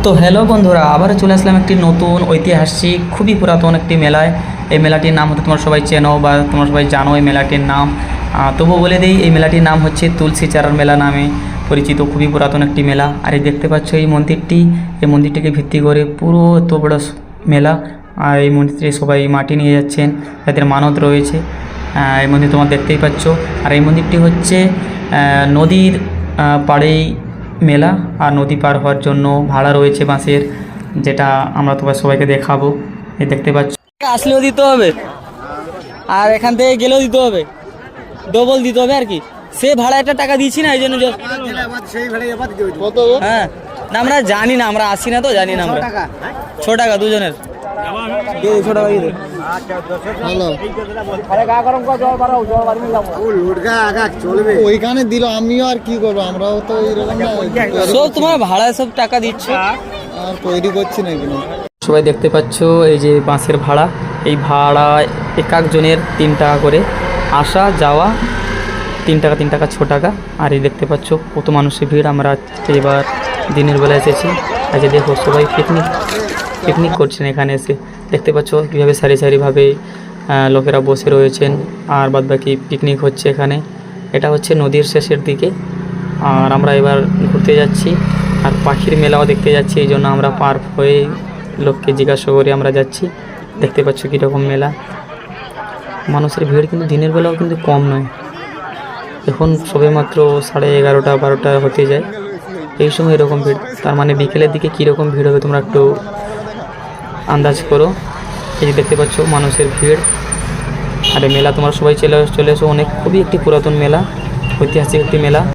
তো হ্যালো বন্ধুরা, আবার চলে আসলাম একটি নতুন ঐতিহাসিক খুবই পুরাতন একটি মেলায়। এই মেলাটির নাম হয়তো তোমরা সবাই চেনো বা তোমরা সবাই জানো এই মেলাটির নাম। তবুও বলে দিই, এই মেলাটির নাম হচ্ছে তুলসী চারার মেলা নামে পরিচিত খুবই পুরাতন একটি মেলা। আর এই দেখতে পাচ্ছ এই মন্দিরটিকে ভিত্তি করে পুরো এত বড় মেলা। আর এই মন্দিরে সবাই মাটি নিয়ে যাচ্ছেন, যাদের মানত রয়েছে। এই মন্দির তোমরা দেখতেই পাচ্ছ। আর এই মন্দিরটি হচ্ছে নদীর পাড়েই মেলা। আর নদী পার হওয়ার জন্য ভাড়া রয়েছে বাঁশের, যেটা আমরা তোমার সবাইকে দেখাবো। এই দেখতে পাচ্ছ, আসলেও দিতে হবে আর এখান থেকে গেলেও দিতে হবে, ডবল দিতে হবে আর কি। সে ভাড়া একটা টাকা দিচ্ছি না, এই জন্য হ্যাঁ না আমরা জানি না, আমরা আসি না তো জানি না। আমরা 6 টাকা দুজনের। ওইখানে দিল, আমিও আর কি করবো, আমরাও তো সব তোমার ভাড়ায় সব টাকা দিচ্ছ আর তৈরি করছি না কিনা। সবাই দেখতে পাচ্ছ এই যে বাঁশের ভাড়া। এই ভাড়া এক একজনের 3 টাকা করে, আসা যাওয়া 3 টাকা 3 টাকা 6 টাকা। আর এই দেখতে পাচ্ছ কত মানুষের ভিড়। আমরা এবার দিনের বেলা এসেছি। আজ দেখো সবাই পিকনিক করছেন এখানে এসে। দেখতে পাচ্ছ কীভাবে সারি সারিভাবে লোকেরা বসে রয়েছেন, আর বাদবাকি পিকনিক হচ্ছে এখানে। এটা হচ্ছে নদীর শেষের দিকে। আর আমরা এবার ঘুরতে যাচ্ছি, আর পাখির মেলাও দেখতে যাচ্ছি। এই জন্য আমরা পার হয়ে লোককে জিজ্ঞাসা করে আমরা যাচ্ছি। দেখতে পাচ্ছ কীরকম মেলা। মানুষের ভিড় কিন্তু দিনের বেলাও কিন্তু কম নয়। এখন সবেমাত্র 11:30 12টা হতে যায়, এই সময় এরকম ভিড়। তার মানে বিকেলের দিকে কীরকম ভিড় হবে তোমরা একটু আন্দাজ করো। এই যে দেখতে পাচ্ছ মানুষের ভিড়। আর এই মেলা তোমরা সবাই চলে এসো। খুবই একটি পুরাতন মেলা, ঐতিহাসিক একটি মেলা।